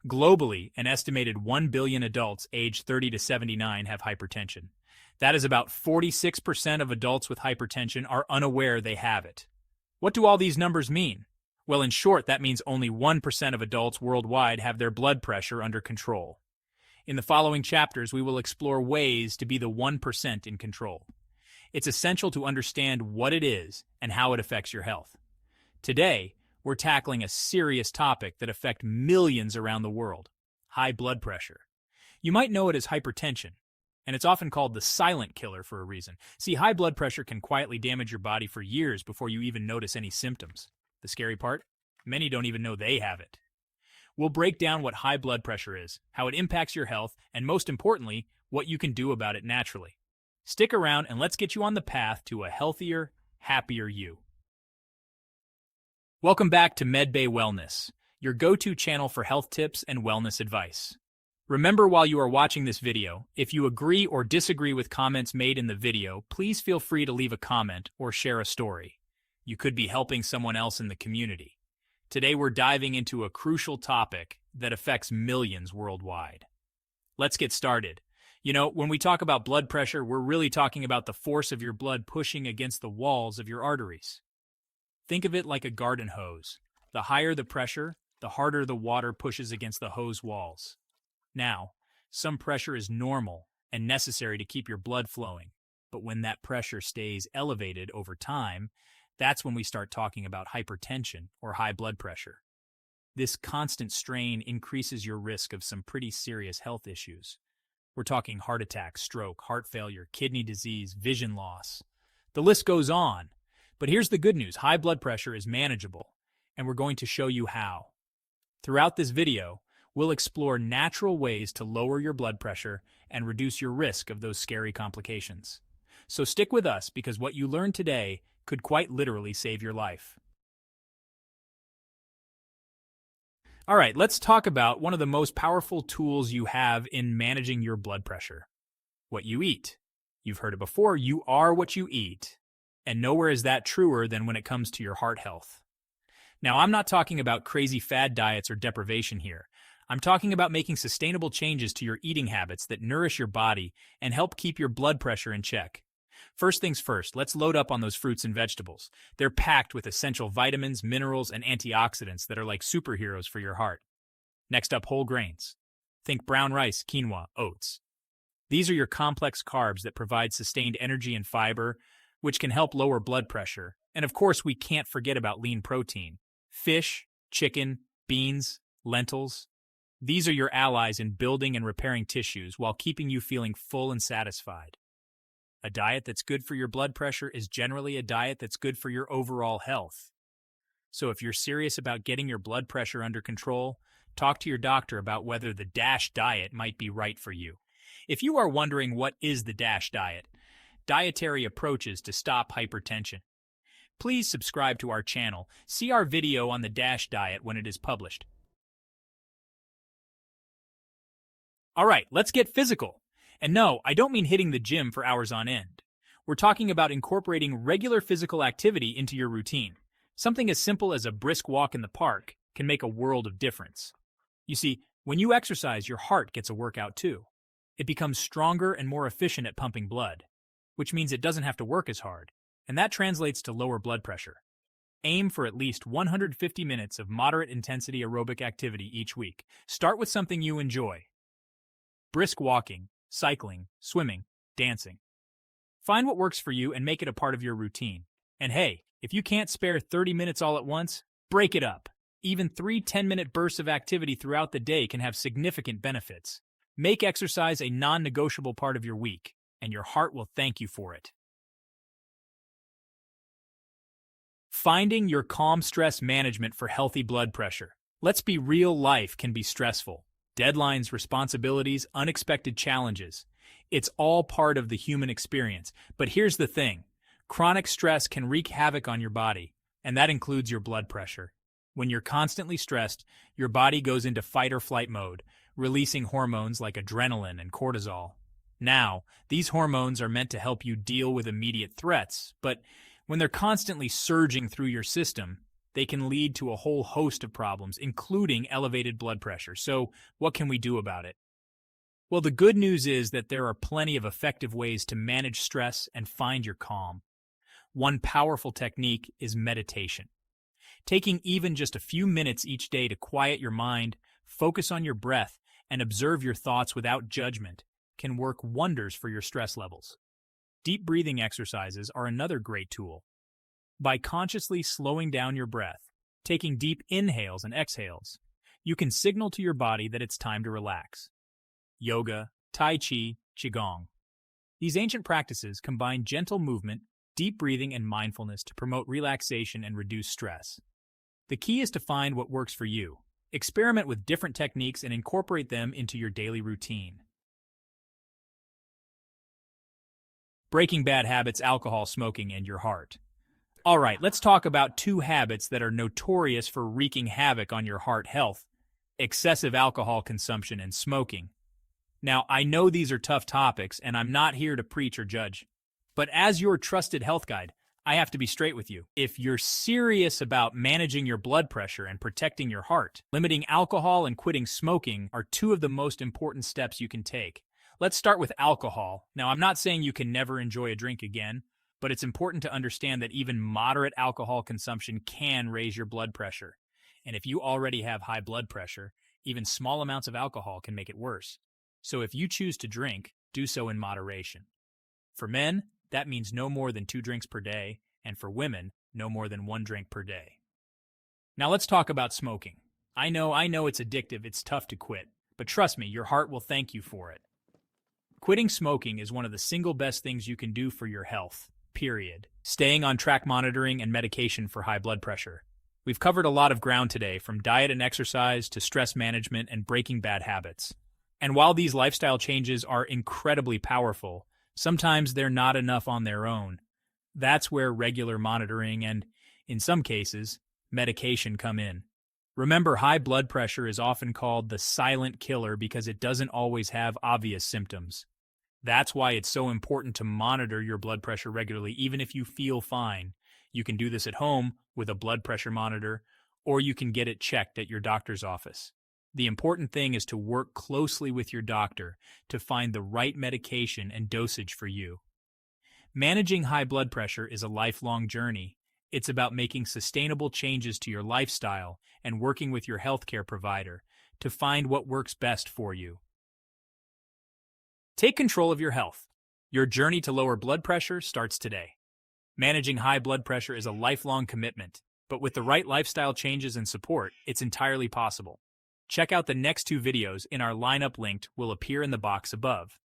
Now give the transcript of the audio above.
Globally, an estimated 1 billion adults aged 30 to 79 have hypertension. That is about 46% of adults with hypertension are unaware they have it. What do all these numbers mean? Well, in short, that means only 1% of adults worldwide have their blood pressure under control. In the following chapters, we will explore ways to be the 1% in control. It's essential to understand what it is and how it affects your health. Today, we're tackling a serious topic that affects millions around the world: high blood pressure. You might know it as hypertension, and it's often called the silent killer for a reason. See, high blood pressure can quietly damage your body for years before you even notice any symptoms. The scary part? Many don't even know they have it. We'll break down what high blood pressure is, how it impacts your health, and most importantly, what you can do about it naturally. Stick around and let's get you on the path to a healthier, happier you. Welcome back to MedBay Wellness, your go-to channel for health tips and wellness advice. Remember, while you are watching this video, if you agree or disagree with comments made in the video, please feel free to leave a comment or share a story. You could be helping someone else in the community. Today we're diving into a crucial topic that affects millions worldwide. Let's get started. You know, when we talk about blood pressure, we're really talking about the force of your blood pushing against the walls of your arteries. Think of it like a garden hose. The higher the pressure, the harder the water pushes against the hose walls. Now, some pressure is normal and necessary to keep your blood flowing, but when that pressure stays elevated over time, that's when we start talking about hypertension or high blood pressure. This constant strain increases your risk of some pretty serious health issues. We're talking heart attack, stroke, heart failure, kidney disease, vision loss. The list goes on. But here's the good news: high blood pressure is manageable, and we're going to show you how. Throughout this video, we'll explore natural ways to lower your blood pressure and reduce your risk of those scary complications. So stick with us, because what you learn today could quite literally save your life. All right, let's talk about one of the most powerful tools you have in managing your blood pressure: what you eat. You've heard it before: you are what you eat. And nowhere is that truer than when it comes to your heart health. Now, I'm not talking about crazy fad diets or deprivation here. I'm talking about making sustainable changes to your eating habits that nourish your body and help keep your blood pressure in check. First things first, let's load up on those fruits and vegetables. They're packed with essential vitamins, minerals, and antioxidants that are like superheroes for your heart. Next up, whole grains. Think brown rice, quinoa, oats. These are your complex carbs that provide sustained energy and fiber, which can help lower blood pressure. And of course, we can't forget about lean protein. Fish, chicken, beans, lentils. These are your allies in building and repairing tissues while keeping you feeling full and satisfied. A diet that's good for your blood pressure is generally a diet that's good for your overall health. So if you're serious about getting your blood pressure under control, talk to your doctor about whether the DASH diet might be right for you. If you are wondering what is the DASH diet, dietary approaches to stop hypertension, please subscribe to our channel. See our video on the DASH diet when it is published. All right, let's get physical. And no, I don't mean hitting the gym for hours on end. We're talking about incorporating regular physical activity into your routine. Something as simple as a brisk walk in the park can make a world of difference. You see, when you exercise, your heart gets a workout too. It becomes stronger and more efficient at pumping blood, which means it doesn't have to work as hard, and that translates to lower blood pressure. Aim for at least 150 minutes of moderate intensity aerobic activity each week. Start with something you enjoy: brisk walking, cycling, swimming, dancing. Find what works for you and make it a part of your routine. And hey, if you can't spare 30 minutes all at once, break it up. Even 3 10-minute bursts of activity throughout the day can have significant benefits. Make exercise a non-negotiable part of your week, and your heart will thank you for it. Finding your calm stress management for healthy blood pressure. Let's be real, life can be stressful. Deadlines, responsibilities, unexpected challenges. It's all part of the human experience. But here's the thing: chronic stress can wreak havoc on your body, and that includes your blood pressure. When you're constantly stressed, your body goes into fight or flight mode, releasing hormones like adrenaline and cortisol. Now, these hormones are meant to help you deal with immediate threats, but when they're constantly surging through your system, they can lead to a whole host of problems, including elevated blood pressure. So, what can we do about it? Well, the good news is that there are plenty of effective ways to manage stress and find your calm. One powerful technique is meditation. Taking even just a few minutes each day to quiet your mind, focus on your breath, and observe your thoughts without judgment can work wonders for your stress levels. Deep breathing exercises are another great tool. By consciously slowing down your breath, taking deep inhales and exhales, you can signal to your body that it's time to relax. Yoga, Tai Chi, Qigong. These ancient practices combine gentle movement, deep breathing, and mindfulness to promote relaxation and reduce stress. The key is to find what works for you. Experiment with different techniques and incorporate them into your daily routine. Breaking bad habits, alcohol, smoking, and your heart. All right, let's talk about two habits that are notorious for wreaking havoc on your heart health: excessive alcohol consumption and smoking. Now, I know these are tough topics, and I'm not here to preach or judge. But as your trusted health guide, I have to be straight with you. If you're serious about managing your blood pressure and protecting your heart, limiting alcohol and quitting smoking are two of the most important steps you can take. Let's start with alcohol. Now, I'm not saying you can never enjoy a drink again, but it's important to understand that even moderate alcohol consumption can raise your blood pressure. And if you already have high blood pressure, even small amounts of alcohol can make it worse. So if you choose to drink, do so in moderation. For men, that means no more than 2 drinks per day, and for women, no more than 1 drink per day. Now let's talk about smoking. I know it's addictive, it's tough to quit, but trust me, your heart will thank you for it. Quitting smoking is one of the single best things you can do for your health, period. Staying on track monitoring and medication for high blood pressure. We've covered a lot of ground today, from diet and exercise to stress management and breaking bad habits. And while these lifestyle changes are incredibly powerful, sometimes they're not enough on their own. That's where regular monitoring and, in some cases, medication come in. Remember, high blood pressure is often called the silent killer because it doesn't always have obvious symptoms. That's why it's so important to monitor your blood pressure regularly, even if you feel fine. You can do this at home with a blood pressure monitor, or you can get it checked at your doctor's office. The important thing is to work closely with your doctor to find the right medication and dosage for you. Managing high blood pressure is a lifelong journey. It's about making sustainable changes to your lifestyle and working with your healthcare provider to find what works best for you. Take control of your health. Your journey to lower blood pressure starts today. Managing high blood pressure is a lifelong commitment, but with the right lifestyle changes and support, it's entirely possible. Check out the next 2 videos in our lineup, linked will appear in the box above.